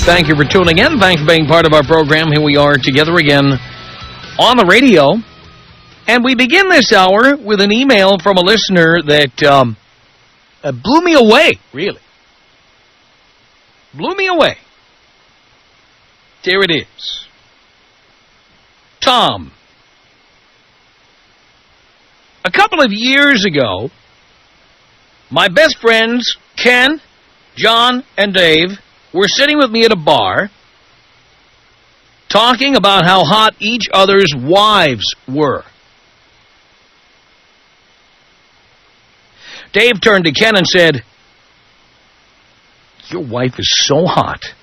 Thank you for tuning in. Thanks for being part of our program. Here we are together again on the radio. And we begin this hour with an email from a listener that blew me away, really. Blew me away. Here it is. Tom. A couple of years ago, my best friends, Ken, John, and Dave, were sitting with me at a bar talking about how hot each other's wives were. Dave turned to Ken and said, "Your wife is so hot.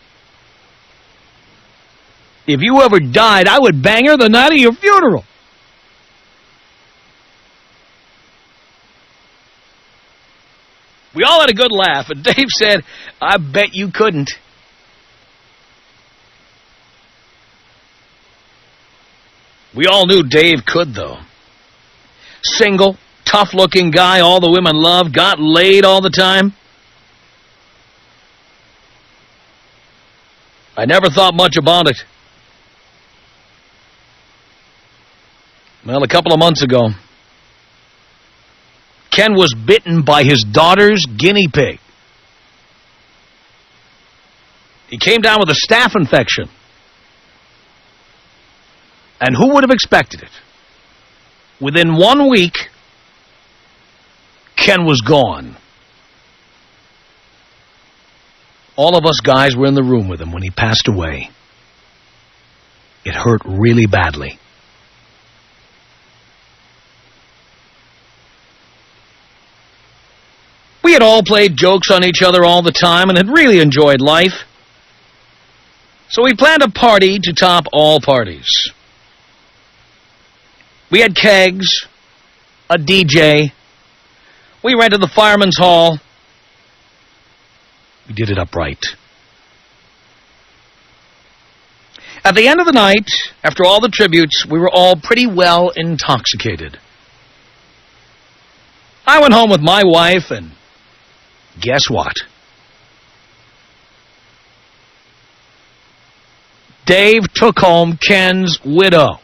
If you ever died, I would bang her the night of your funeral." We all had a good laugh, and Dave said, "I bet you couldn't." We all knew Dave could, though. Single, tough-looking guy all the women loved, got laid all the time. I never thought much about it. Well, a couple of months ago, Ken was bitten by his daughter's guinea pig. He came down with a staph infection. And who would have expected it? Within 1 week, Ken was gone. All of us guys were in the room with him when he passed away. It hurt really badly. We had all played jokes on each other all the time and had really enjoyed life. So we planned a party to top all parties. We had kegs, a DJ. We rented the Fireman's Hall. We did it upright. At the end of the night, after all the tributes, we were all pretty well intoxicated. I went home with my wife, and guess what? Dave took home Ken's widow.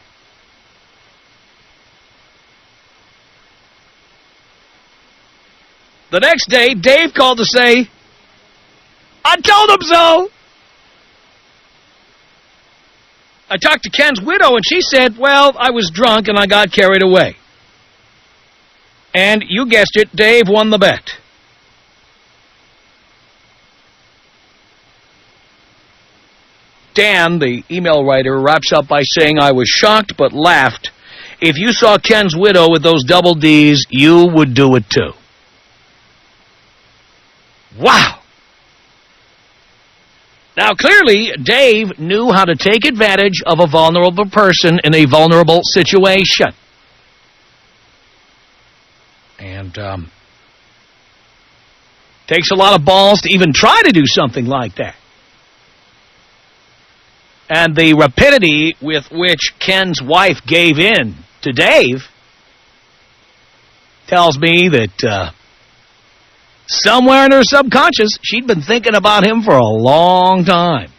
The next day, Dave called to say, "I told him so." I talked to Ken's widow, and she said, "Well, I was drunk and I got carried away." And you guessed it, Dave won the bet. Dan, the email writer, wraps up by saying, "I was shocked but laughed. If you saw Ken's widow with those double Ds, you would do it too." Wow! Now, clearly, Dave knew how to take advantage of a vulnerable person in a vulnerable situation. And takes a lot of balls to even try to do something like that. And the rapidity with which Ken's wife gave in to Dave tells me that somewhere in her subconscious, she'd been thinking about him for a long time.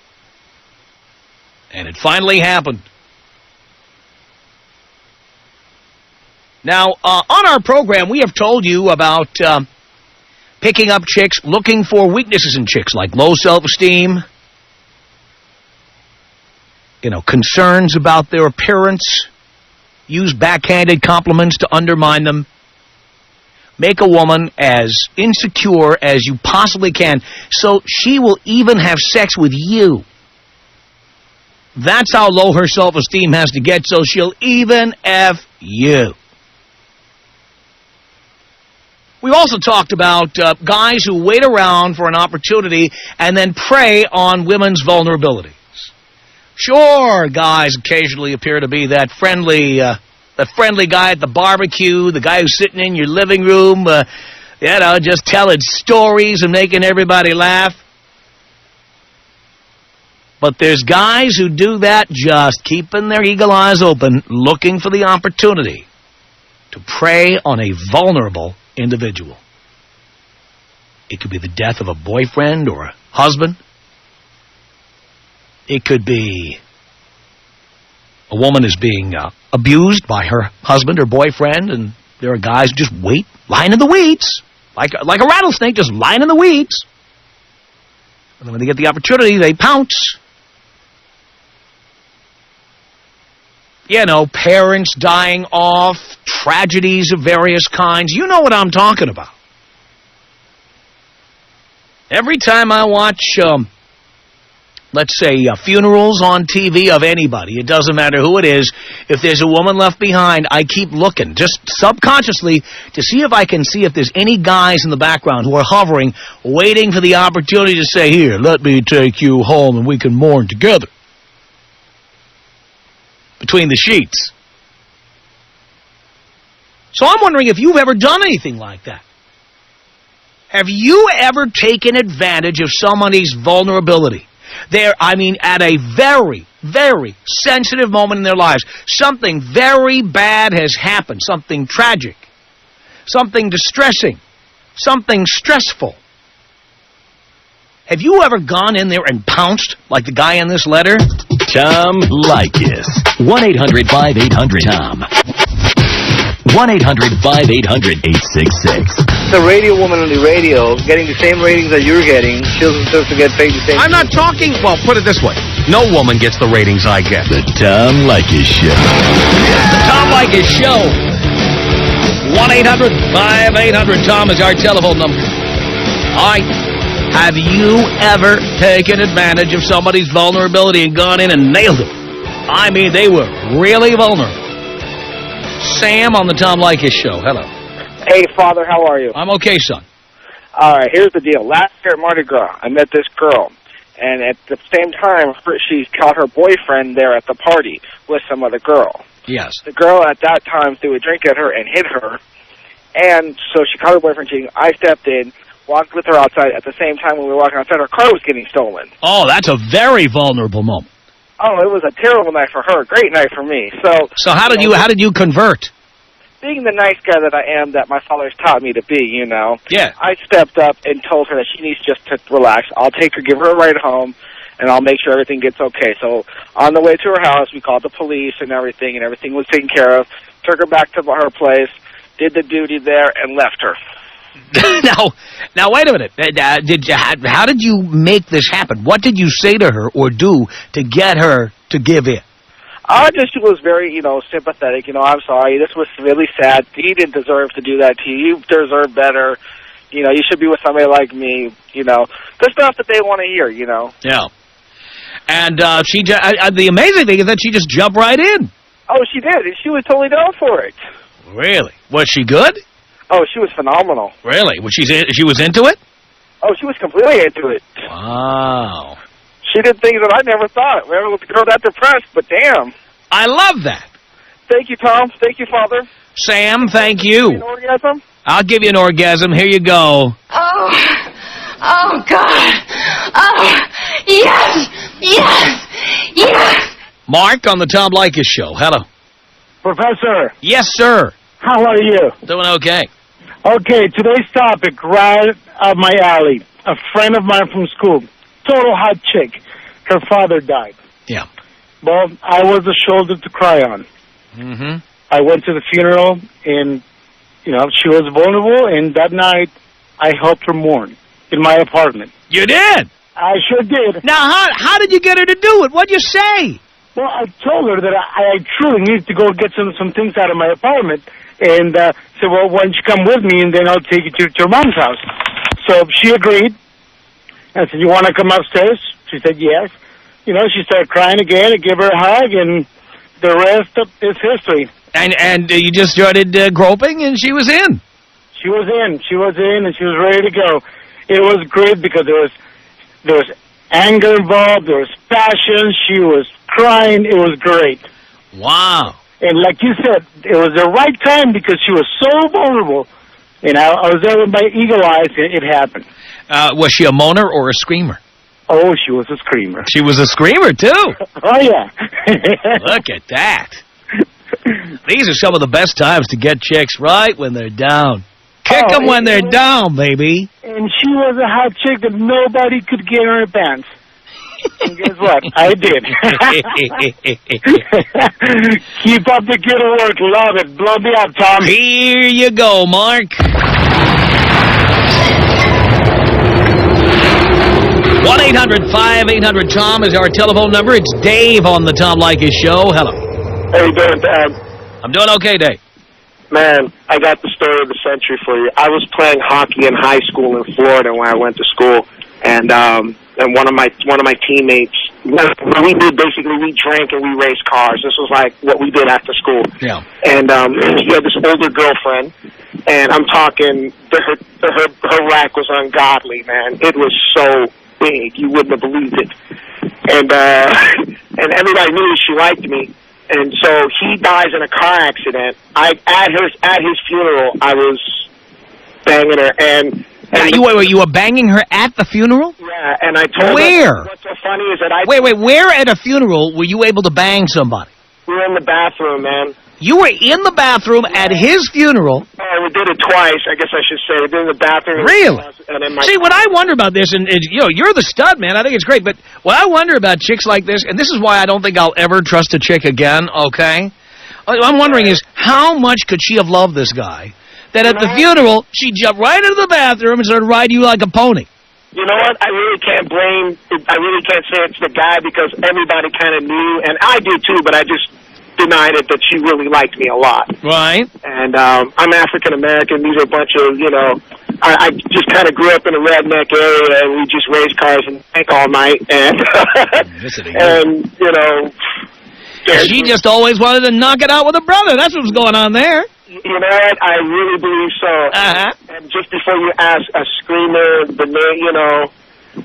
And it finally happened. Now, on our program, we have told you about picking up chicks, looking for weaknesses in chicks, like low self-esteem, concerns about their appearance, use backhanded compliments to undermine them. Make a woman as insecure as you possibly can, so she will even have sex with you. That's how low her self-esteem has to get, so she'll even F you. We've also talked about guys who wait around for an opportunity and then prey on women's vulnerabilities. Sure, guys occasionally appear to be that friendly guy at the barbecue, the guy who's sitting in your living room, just telling stories and making everybody laugh. But there's guys who do that just keeping their eagle eyes open, looking for the opportunity to prey on a vulnerable individual. It could be the death of a boyfriend or a husband. It could be a woman is being abused by her husband or boyfriend, and there are guys who just lying in the weeds, like a rattlesnake, just lying in the weeds. And then when they get the opportunity, they pounce. You know, parents dying off, tragedies of various kinds. You know what I'm talking about. Every time I watch, let's say, funerals on TV of anybody, it doesn't matter who it is, if there's a woman left behind, I keep looking, just subconsciously, to see if I can see if there's any guys in the background who are hovering, waiting for the opportunity to say, here, let me take you home and we can mourn together. Between the sheets. So I'm wondering if you've ever done anything like that. Have you ever taken advantage of somebody's vulnerability? At a very, very sensitive moment in their lives. Something very bad has happened. Something tragic. Something distressing. Something stressful. Have you ever gone in there and pounced like the guy in this letter? Tom Leykis. 1-800-5800-TOM. 1-800-5800-866. The radio woman on the radio getting the same ratings that you're getting. She's supposed to get paid the same. I'm not talking... Well, put it this way. No woman gets the ratings I get. The Tom Leykis Show. The Tom Leykis Show. 1-800-5800-TOM is our telephone number. All right. Have you ever taken advantage of somebody's vulnerability and gone in and nailed them? I mean, they were really vulnerable. Sam on the Tom Leykis Show. Hello. Hey, Father, how are you? I'm okay, son. All right, here's the deal. Last year at Mardi Gras, I met this girl, and at the same time, she caught her boyfriend there at the party with some other girl. Yes. The girl at that time threw a drink at her and hit her, and so she caught her boyfriend cheating. I stepped in, walked with her outside. At the same time, when we were walking outside, her car was getting stolen. Oh, that's a very vulnerable moment. Oh, it was a terrible night for her. Great night for me. So how did you convert? Being the nice guy that I am, that my father's taught me to be, you know. Yeah. I stepped up and told her that she needs just to relax. I'll take her, give her a ride home, and I'll make sure everything gets okay. So on the way to her house, we called the police and everything was taken care of. Took her back to her place, did the duty there, and left her. Now, wait a minute. How did you make this happen? What did you say to her or do to get her to give in? She was very, sympathetic. I'm sorry. This was really sad. He didn't deserve to do that to you. You deserve better. You should be with somebody like me. The stuff that they want to hear. Yeah. And the amazing thing is that she just jumped right in. Oh, she did. And she was totally down for it. Really? Was she good? Oh, she was phenomenal. Really? She was into it? Oh, she was completely into it. Wow. She did things that I never thought. We never looked at the girl that depressed, but damn. I love that. Thank you, Tom. Thank you, Father. Sam, thank you. An orgasm? I'll give you an orgasm. Here you go. Oh, God. Oh, yes, yes, yes. Mark on the Tom Leykis Show. Hello. Professor. Yes, sir. How are you? Doing okay. Okay, today's topic, right up my alley. A friend of mine from school, total hot chick. Her father died. Yeah. Well, I was the shoulder to cry on. Mm-hmm. I went to the funeral, and, she was vulnerable, and that night I helped her mourn in my apartment. You did? I sure did. Now, how did you get her to do it? What'd you say? Well, I told her that I truly needed to go get some things out of my apartment, and said, well, why don't you come with me, and then I'll take you to your mom's house. So she agreed. I said, you want to come upstairs? She said, yes. She started crying again. I gave her a hug, and the rest is history. And you just started groping, and she was in. She was in, and she was ready to go. It was great because there was anger involved, there was passion, she was crying. It was great. Wow. And like you said, it was the right time because she was so vulnerable. And I was there with my eagle eyes, and it happened. Was she a moaner or a screamer? Oh, she was a screamer. She was a screamer, too. Oh, yeah. Look at that. These are some of the best times to get chicks right when they're down. Kick them when they're down, baby. And she was a hot chick that nobody could get in her pants. And guess what? I did. Keep up the good work. Love it. Blow me up, Tom. Here you go, Mark. 1-800-5800-TOM is our telephone number. It's Dave on the Tom Leykis Show. Hello. How you doing, Dad? I'm doing okay, Dave. Man, I got the story of the century for you. I was playing hockey in high school in Florida when I went to school, and one of my teammates, we drank and we raced cars. This was like what we did after school. Yeah. And he had this older girlfriend, and I'm talking her rack was ungodly, man. It was so big, you wouldn't have believed it. And everybody knew she liked me. And so he dies in a car accident. At his funeral, I was banging her, and you were banging her at the funeral? Yeah, and I told Where? her. What's so funny is that Wait, where at a funeral were you able to bang somebody? We were in the bathroom, man. You were in the bathroom at his funeral? Oh, we did it twice, I guess I should say. We did it in the bathroom. Really? And in my See, what I wonder about this, and you're the stud, man. I think it's great. But what I wonder about chicks like this, and this is why I don't think I'll ever trust a chick again, okay? What I'm wondering is, how much could she have loved this guy that at the funeral, she jumped right into the bathroom and started riding you like a pony? You know what? I really can't say it's the guy because everybody kind of knew, and I did too, but I just denied it that she really liked me a lot. Right. And I'm African-American. These are a bunch of, I just kind of grew up in a redneck area, and we just raced cars and drank all night. And, she just always wanted to knock it out with a brother. That's what was going on there. You know what? I really believe so. Uh-huh. And just before you ask, a screamer, the name,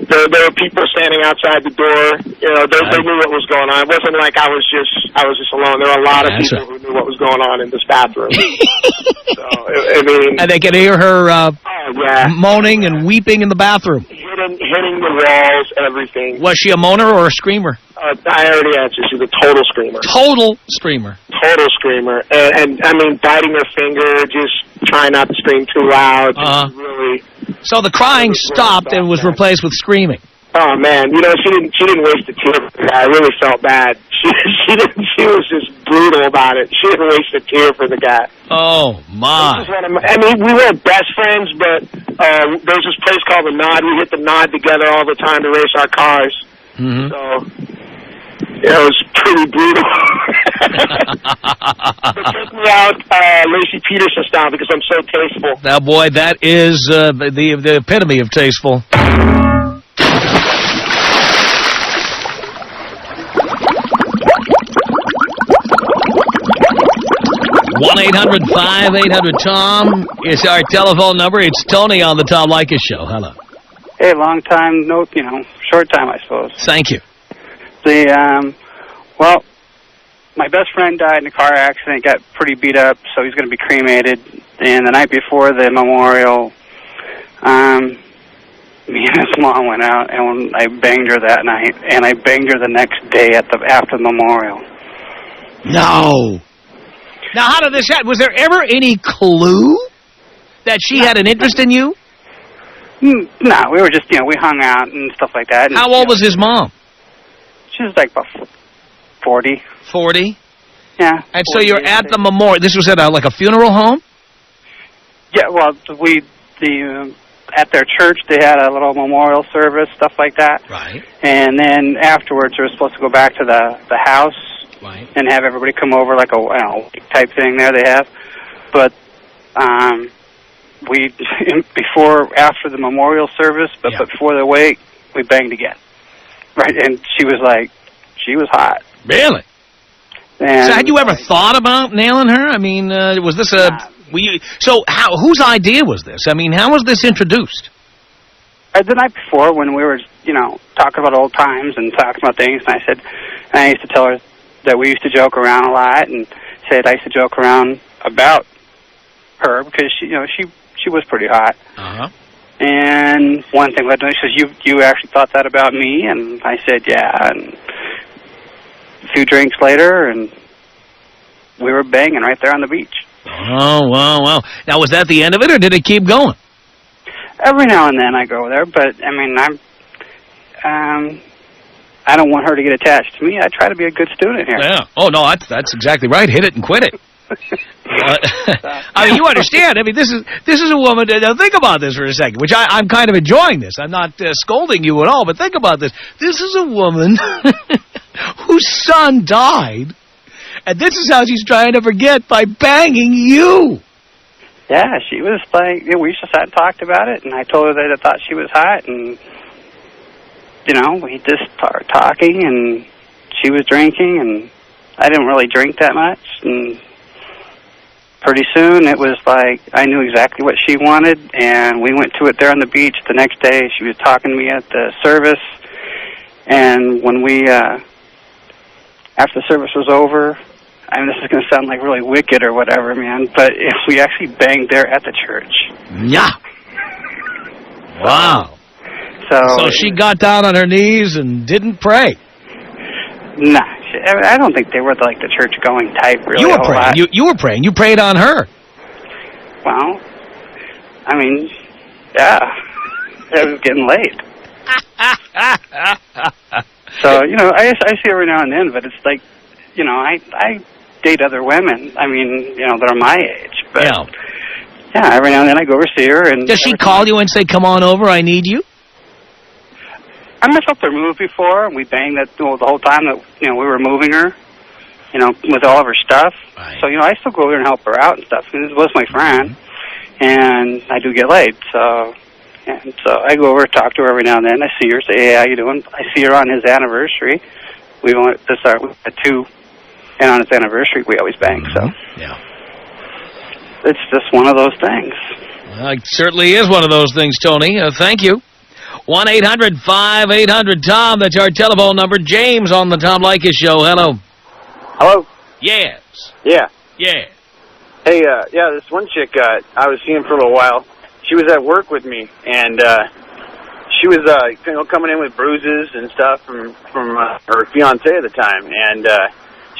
there were people standing outside the door. They knew what was going on. It wasn't like I was just alone. There were a lot of people who knew what was going on in this bathroom. So, and they could hear her yeah, moaning and weeping in the bathroom. Hitting the walls, everything. Was she a moaner or a screamer? I already answered. She's a total screamer. Total screamer. Total screamer. And biting her finger, just trying not to scream too loud. Really. So the crying stopped and was replaced with screaming. Oh man, she didn't waste a tear. I really felt bad. She was just brutal about it. She didn't waste a tear for the guy. Oh my! We weren't best friends, but there was this place called the Nod. We hit the Nod together all the time to race our cars. Mm-hmm. So it was pretty brutal. But take me out Lacey Peterson style because I'm so tasteful. Now, boy, that is the epitome of tasteful. One 1-800-5800-TOM is our telephone number. It's Tony on the Tom Leykis Show. Hello. Hey, long time, short time, I suppose. Thank you. Well, my best friend died in a car accident, got pretty beat up, so he's going to be cremated. And the night before the memorial, me and his mom went out, and I banged her that night, and I banged her the next day after the memorial. No. Now, how did this happen? Was there ever any clue that she had an interest in you? No, we were just, we hung out and stuff like that. And, how old was his mom? She was like about 40. 40? Yeah. And so you're at the memorial. This was at like a funeral home? Yeah, well, at their church, they had a little memorial service, stuff like that. Right. And then afterwards, we were supposed to go back to the house. Right. And have everybody come over like a type thing there they have. But after the memorial service, but before the wake, we banged again. Right, and she was hot. Really? And so had you ever thought about nailing her? I mean, was this whose idea was this? I mean, how was this introduced? The night before when we were, talking about old times and talking about things, and I used to tell her that we used to joke around a lot, and said I used to joke around about her because she was pretty hot. Uh-huh. And one thing led to another. She says, "You actually thought that about me?" And I said, "Yeah." And a few drinks later, and we were banging right there on the beach. Oh, wow. Now, was that the end of it, or did it keep going? Every now and then I go there, but I mean, I don't want her to get attached to me. I try to be a good student here. Yeah. Oh, no, that's exactly right. Hit it and quit it. I mean, you understand. I mean, this is a woman. Now, think about this for a second, which I'm kind of enjoying this. I'm not scolding you at all, but think about this. This is a woman whose son died, and this is how she's trying to forget by banging you. Yeah, she was like, we just sat and talked about it, and I told her that I thought she was hot, and, you know, we just started talking, and she was drinking, and I didn't really drink that much, and pretty soon it was like I knew exactly what she wanted, and we went to it there on the beach. The next day she was talking to me at the service, and when we, after the service was over, I mean, this is going to sound like really wicked or whatever, man, but we actually banged there at the church. Yeah. Wow. So she got down on her knees and didn't pray. Nah, I don't think they were like the church-going type, really. You were praying. You were praying. You prayed on her. Well, I mean, yeah, it was getting late. So, you know, I see her every now and then, but it's like, you know, I date other women. I mean, you know, that are my age. But yeah, every now and then I go over to see her. And does she call you and say, "Come on over, I need you"? I messed up their move before, and we banged that the whole time that, you know, we were moving her, you know, with all of her stuff. Right. So, you know, I still go over and help her out and stuff. This was my friend, and I do get laid. So I go over, talk to her every now and then. I see her, say, "Hey, how you doing?" I see her on his anniversary. We had two, and on his anniversary we always bang. So yeah, it's just one of those things. Well, it certainly is one of those things, Tony. Thank you. 1-800-5800-TOM. That's our telephone number. James on the Tom Leykis Show. Hello. Hello? Yes. Yeah. Yeah. Hey, yeah, this one chick I was seeing for a little while, she was at work with me, and she was you know, coming in with bruises and stuff from her fiance at the time, and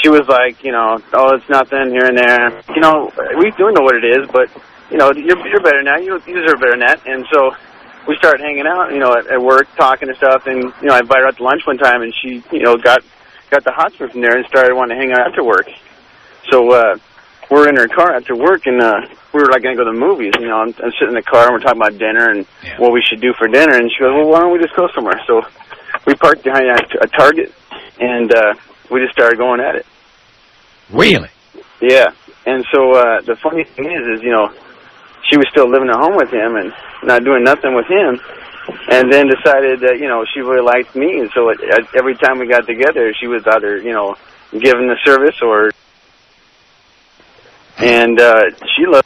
she was like, you know, "Oh, it's nothing here and there." You know, we do know what it is, but, you know, you're better now. You deserve better than that. And so we started hanging out, you know, at work, talking and stuff, and, you know, I invited her out to lunch one time, and she, you know, got the hots from there and started wanting to hang out after work. So we're in her car after work, and we were, like, going to go to the movies. You know, I'm sitting in the car, and we're talking about dinner and what we should do for dinner, and she goes, "Well, why don't we just go somewhere?" So we parked behind a Target, and we just started going at it. Really? Yeah. And so the funny thing is, you know, she was still living at home with him and not doing nothing with him, and then decided that, you know, she really liked me, and so every time we got together, she was either, you know, giving the service or, and she loved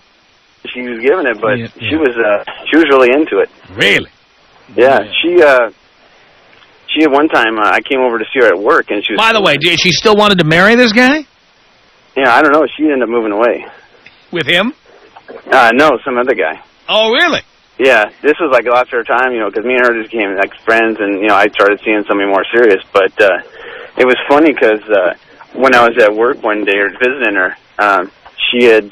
it. She was giving it, but she was really into it. Really? Yeah. She at one time, I came over to see her at work, and she was... By the way, did she still wanted to marry this guy? Yeah, I don't know. She ended up moving away. With him? No, some other guy. Oh, really? Yeah, this was like lost her time, you know, because me and her just became like friends, and, you know, I started seeing something more serious. But it was funny because when I was at work one day or visiting her, she had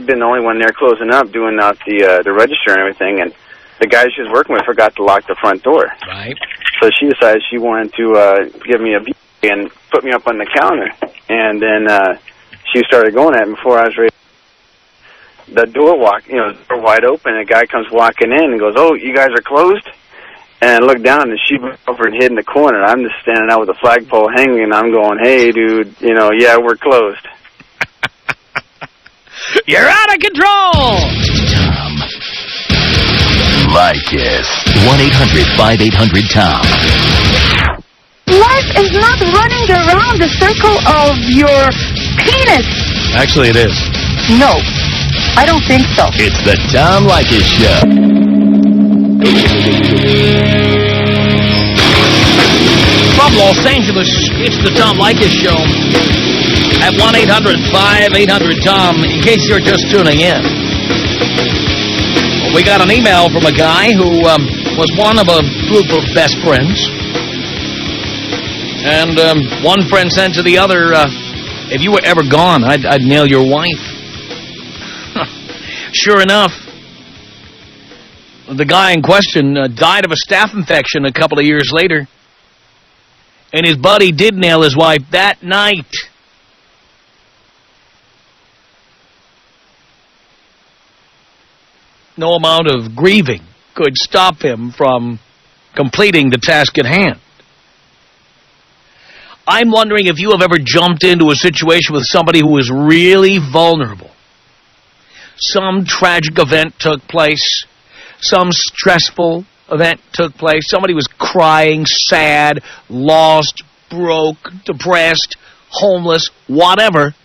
been the only one there closing up, doing out the register and everything, and the guy she was working with forgot to lock the front door. Right. So she decided she wanted to give me a beat and put me up on the counter, and then she started going at it before I was ready. The door wide open, and a guy comes walking in and goes, "Oh, you guys are closed?" And I look down, and she went over and hid in the corner. I'm just standing out with a flagpole hanging, and I'm going, "Hey, dude, you know, yeah, we're closed." You're out of control! Tom Leykis. 1-800-5800-TOM. Life is not running around the circle of your penis. Actually, it is. No, I don't think so. It's the Tom Leykis Show. From Los Angeles, it's the Tom Leykis Show at 1-800-5800-TOM, in case you're just tuning in. Well, we got an email from a guy who was one of a group of best friends. And one friend said to the other, "If you were ever gone, I'd nail your wife." Sure enough, the guy in question died of a staph infection a couple of years later. And his buddy did nail his wife that night. No amount of grieving could stop him from completing the task at hand. I'm wondering if you have ever jumped into a situation with somebody who was really vulnerable. Some tragic event took place. Some stressful event took place. Somebody was crying, sad, lost, broke, depressed, homeless, whatever.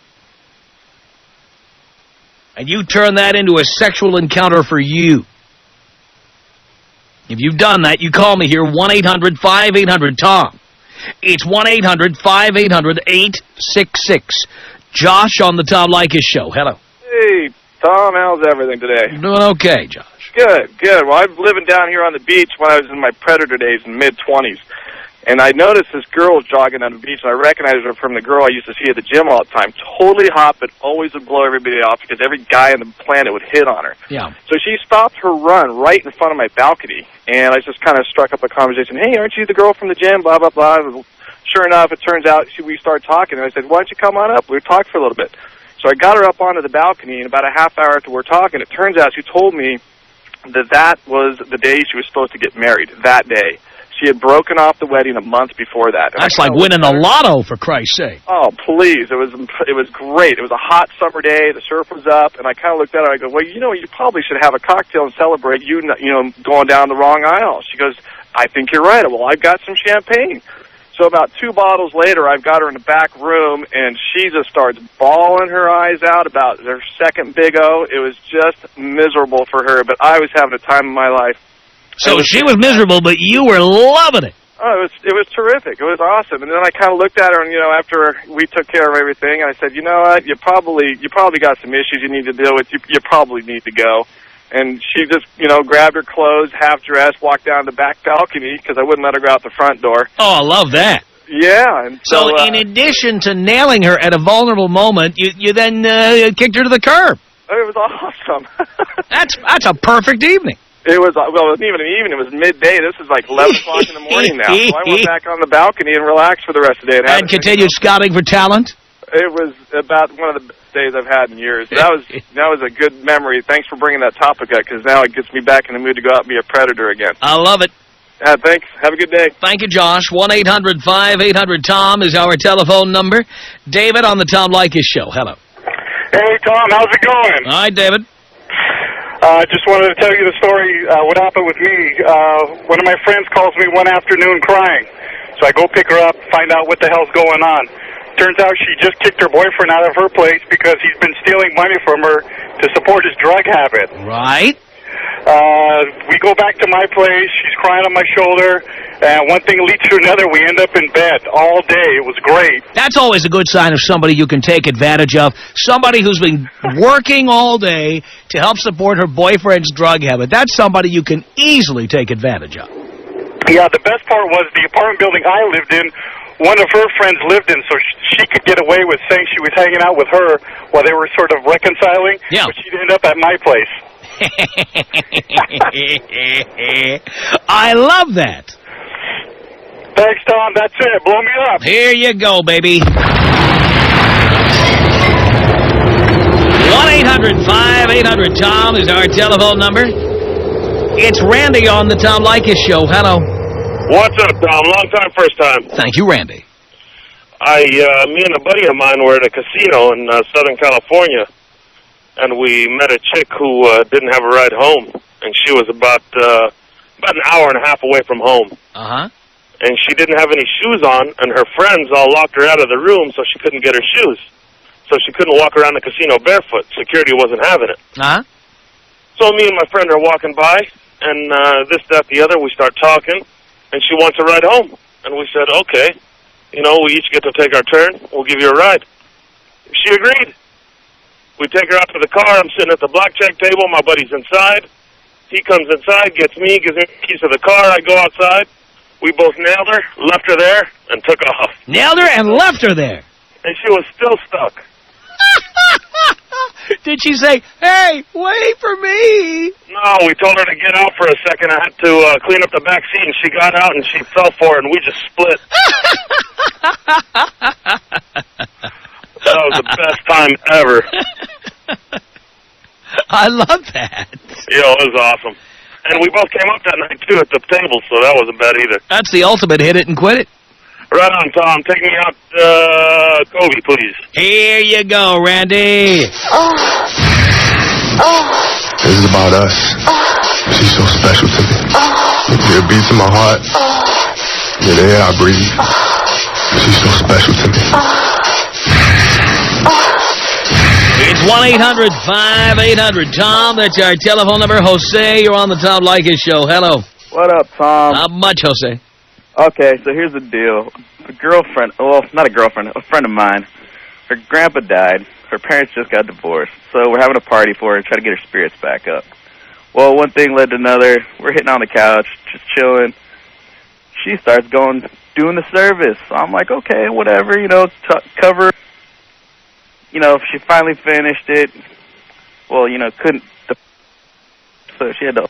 And you turn that into a sexual encounter for you. If you've done that, you call me here, 1-800-5800-TOM. It's 1-800-5800-866. Josh on the Tom Leykis Show. Hello. Hey, Tom, how's everything today? Doing okay, Josh. Good, good. Well, I'm living down here on the beach when I was in my predator days in mid-20s. And I noticed this girl was jogging on the beach, and I recognized her from the girl I used to see at the gym all the time. Totally hot, but always would blow everybody off because every guy on the planet would hit on her. Yeah. So she stopped her run right in front of my balcony, and I just kind of struck up a conversation. Hey, aren't you the girl from the gym? Blah, blah, blah. Sure enough, it turns out we started talking, and I said, why don't you come on up? We talked for a little bit. So I got her up onto the balcony, and about a half hour after we're talking, it turns out she told me that was the day she was supposed to get married, that day. She had broken off the wedding a month before that. And that's like winning the lotto, for Christ's sake. Oh, please. It was great. It was a hot summer day. The surf was up, and I kind of looked at her. I go, well, you probably should have a cocktail and celebrate you going down the wrong aisle. She goes, I think you're right. Well, I've got some champagne. So about 2 bottles later, I've got her in the back room, and she just starts bawling her eyes out about their second Big O. It was just miserable for her, but I was having a time of my life. So she was miserable, but you were loving it. Oh, it was terrific. It was awesome. And then I kind of looked at her, and after we took care of everything, I said, you know what? You probably got some issues you need to deal with. You probably need to go. And she just, grabbed her clothes, half dressed, walked down the back balcony because I wouldn't let her go out the front door. Oh, I love that. Yeah. And so in addition to nailing her at a vulnerable moment, you then kicked her to the curb. It was awesome. That's a perfect evening. It was, well, it wasn't even an evening. It was midday. This is like 11 o'clock in the morning now. So I went back on the balcony and relaxed for the rest of the day. And continued scouting for talent? It was about one of the best days I've had in years. That was a good memory. Thanks for bringing that topic up, because now it gets me back in the mood to go out and be a predator again. I love it. Thanks. Have a good day. Thank you, Josh. 1-800-5800-TOM is our telephone number. David on the Tom Leykis Show. Hello. Hey, Tom. How's it going? Hi, David. Just wanted to tell you the story, what happened with me. One of my friends calls me one afternoon crying. So I go pick her up, find out what the hell's going on. Turns out she just kicked her boyfriend out of her place because he's been stealing money from her to support his drug habit. Right. We go back to my place. She's crying on my shoulder. And one thing leads to another. We end up in bed all day. It was great. That's always a good sign of somebody you can take advantage of. Somebody who's been working all day to help support her boyfriend's drug habit. That's somebody you can easily take advantage of. Yeah, the best part was the apartment building I lived in, one of her friends lived in, so she could get away with saying she was hanging out with her while they were sort of reconciling. Yeah. But she'd end up at my place. I love that. Thanks, Tom. That's it. Blow me up. Here you go, baby. 1-800-5800-TOM is our telephone number. It's Randy on the Tom Leykis Show. Hello. What's up, Tom? Long time, first time. Thank you, Randy. Me and a buddy of mine were at a casino in Southern California, and we met a chick who didn't have a ride home, and she was about an hour and a half away from home. Uh-huh. And she didn't have any shoes on, and her friends all locked her out of the room so she couldn't get her shoes. So she couldn't walk around the casino barefoot. Security wasn't having it. Uh-huh. So me and my friend are walking by, and this, that, the other, we start talking, and she wants a ride home. And we said, okay, we each get to take our turn. We'll give you a ride. She agreed. We take her out to the car. I'm sitting at the blackjack table. My buddy's inside. He comes inside, gets me, gives me the keys to the car. I go outside. We both nailed her, left her there, and took off. Nailed her and left her there. And she was still stuck. Did she say, hey, wait for me? No, we told her to get out for a second. I had to clean up the back seat, and she got out, and she fell for it, and we just split. That was the best time ever. I love that. Yeah, it was awesome. And we both came up that night, too, at the table, so that wasn't bad either. That's the ultimate hit it and quit it. Right on, Tom. Take me out, Kobe, please. Here you go, Randy. This is about us. She's so special to me. It beats in my heart. The air I breathe. She's so special to me. It's 1-800-5800-TOM. That's our telephone number. Jose, you're on the Tom Leykis Show. Hello. What up, Tom? Not much, Jose. Okay, so here's the deal. A girlfriend, well, not a girlfriend, a friend of mine, her grandpa died. Her parents just got divorced. So we're having a party for her, try to get her spirits back up. Well, one thing led to another. We're hitting on the couch, just chilling. She starts doing the service. So I'm like, okay, whatever, cover. She finally finished it. Well, couldn't. So she had to.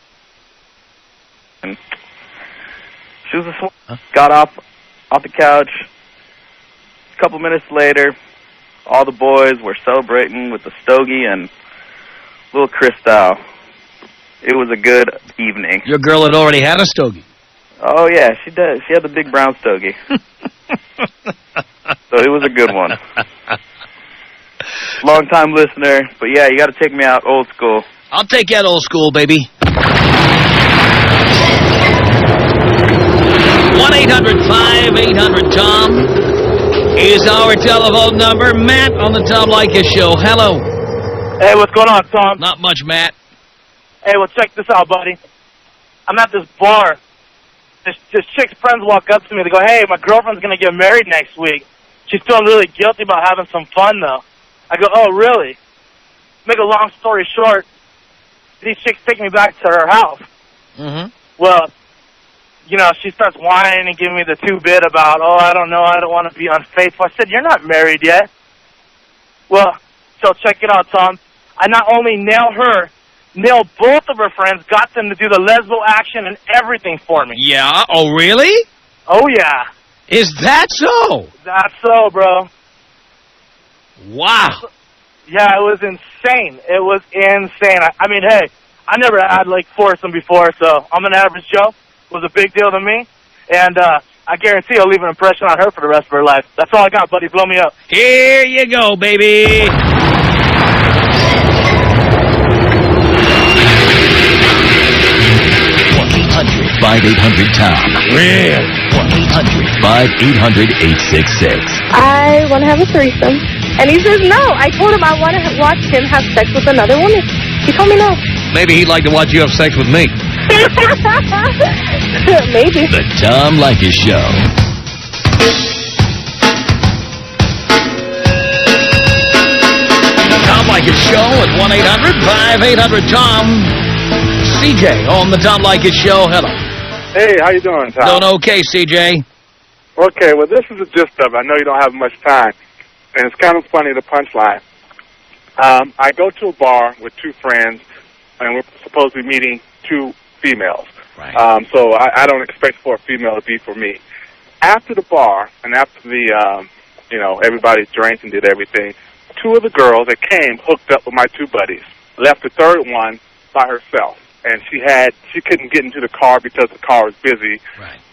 And she was got off the couch. A couple minutes later, all the boys were celebrating with the stogie and little Cristal. It was a good evening. Your girl had already had a stogie. Oh, yeah, she does. She had the big brown stogie. So it was a good one. Long-time listener, but yeah, you got to take me out old school. I'll take you out old school, baby. 1-800-5800-TOM is our telephone number. Matt on the Tom Leykis Show. Hello. Hey, what's going on, Tom? Not much, Matt. Hey, well, check this out, buddy. I'm at this bar. This chick's friends walk up to me. They go, hey, my girlfriend's going to get married next week. She's feeling really guilty about having some fun, though. I go, oh, really? Make a long story short, these chicks take me back to her house. Mm-hmm. Well, she starts whining and giving me the two-bit about, oh, I don't know, I don't want to be unfaithful. I said, you're not married yet. Well, so check it out, Tom. I not only nail her, nail both of her friends, got them to do the lesbo action and everything for me. Yeah? Oh, really? Oh, yeah. Is that so? That's so, bro. Wow. Yeah, it was insane. It was insane. I mean, hey, I never had, foursome before, so I'm an average Joe. It was a big deal to me. And I guarantee I'll leave an impression on her for the rest of her life. That's all I got, buddy. Blow me up. Here you go, baby. 1-800-5800-TOM. Real. 1-800-5800-866. I want to have a threesome. And he says no. I told him I want to watch him have sex with another woman. He told me no. Maybe he'd like to watch you have sex with me. Maybe. The Tom Leykis Show. Tom Leykis Show at 1-800-5800-TOM. CJ on the Tom Leykis Show. Hello. Hey, how you doing, Tom? Doing okay, CJ. Okay, well, this is the gist of it. I know you don't have much time, and it's kind of funny, the punchline. I go to a bar with two friends, and we're supposed to be meeting two females. Right. So I don't expect for a female to be for me. After the bar, and after the, everybody drank and did everything, two of the girls that came hooked up with my two buddies, left the third one by herself. And she couldn't get into the car because the car was busy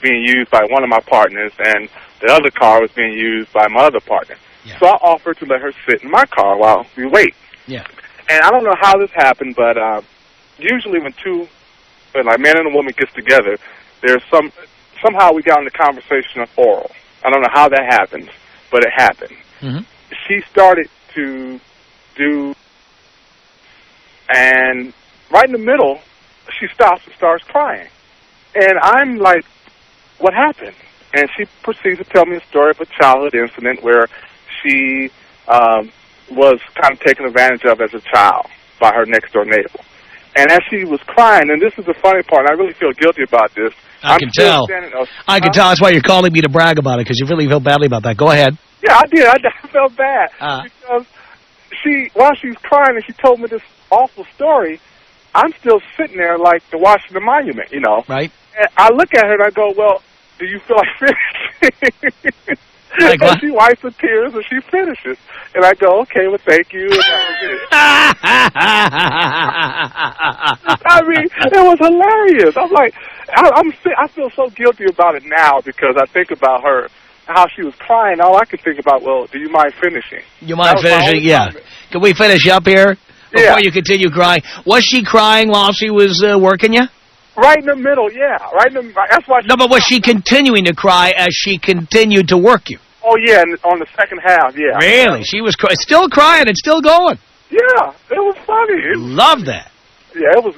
being used by one of my partners, and the other car was being used by my other partner. Yeah. So I offered to let her sit in my car while we wait. Yeah. And I don't know how this happened, but usually when a man and a woman gets together, somehow we got in the conversation of oral. I don't know how that happens, but it happened. Mm-hmm. She started to do, and right in the middle, she stops and starts crying. And I'm like, what happened? And she proceeds to tell me a story of a childhood incident where she was kind of taken advantage of as a child by her next-door neighbor. And as she was crying, and this is the funny part, and I really feel guilty about this. I can tell. I can tell. That's why you're calling me to brag about it, because you really feel badly about that. Go ahead. Yeah, I did. I felt bad. Because while she's crying and she told me this awful story, I'm still sitting there like the Washington Monument, you know. Right. And I look at her and I go, well, do you feel like finishing? Like what? And she wipes her tears and she finishes. And I go, okay, well, thank you. And that was it. I mean, it was hilarious. I'm like, I feel so guilty about it now because I think about her, how she was crying. All I could think about, well, do you mind finishing? You mind finishing? Yeah. Can we finish up here before you continue crying? Was she crying while she was working you? Right in the middle, yeah. Right in the. That's why. No, but was she continuing to cry as she continued to work you? Oh yeah, and on the second half, yeah. Really? She was still crying and still going. Yeah, it was funny. Love that. Yeah, it was.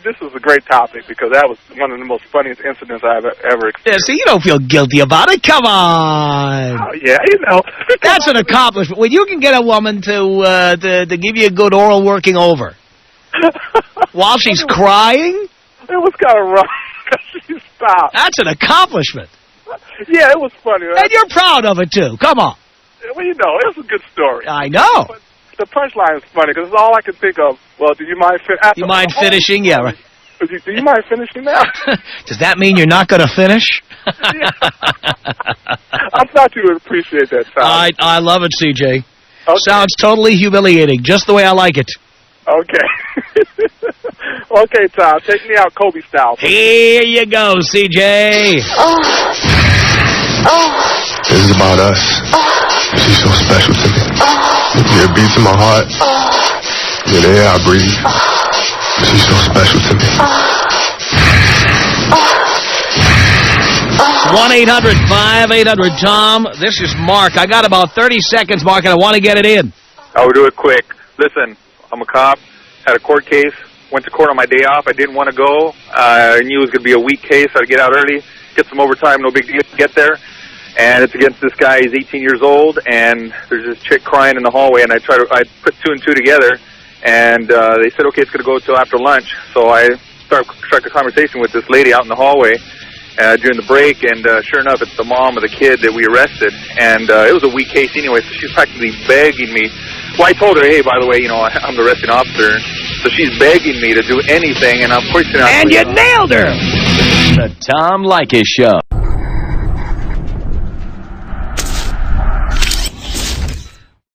This was a great topic because that was one of the most funniest incidents I've ever experienced. Yeah, see, you don't feel guilty about it. Come on. Oh, yeah, you know. That's an accomplishment. When you can get a woman to give you a good oral working over while she's crying. It was kind of rough. She stopped. That's an accomplishment. Yeah, it was funny. Right? And you're proud of it, too. Come on. Well, you know, it was a good story. I know. But the punchline is funny because it's all I can think of. Well, do you mind You mind finishing? Yeah, right. Do you mind finishing now? Does that mean you're not going to finish? I thought you would appreciate that, Tom. I love it, CJ. Okay. Sounds totally humiliating, just the way I like it. Okay. Okay, Tom, take me out Kobe style. Here you go, CJ. This is about us. She's so special to me. Yeah, it beats in my heart. Yeah, the air I breathe. She's so special to me. 1-800-5800-TOM. This is Mark. I got about 30 seconds, Mark, and I want to get it in. I will do it quick. Listen, I'm a cop. Had a court case. Went to court on my day off. I didn't want to go. I knew it was going to be a weak case. I'd get out early, get some overtime, no big deal to get there. And it's against this guy. He's 18 years old, and there's this chick crying in the hallway. And I put two and two together, and they said, okay, it's going to go till after lunch. So I struck a conversation with this lady out in the hallway during the break, and sure enough, it's the mom of the kid that we arrested. And it was a weak case anyway, so she's practically begging me. Well, I told her, hey, by the way, you know, I'm the arresting officer. So she's begging me to do anything, and of course, and you nailed her. The Tom Leykis Show.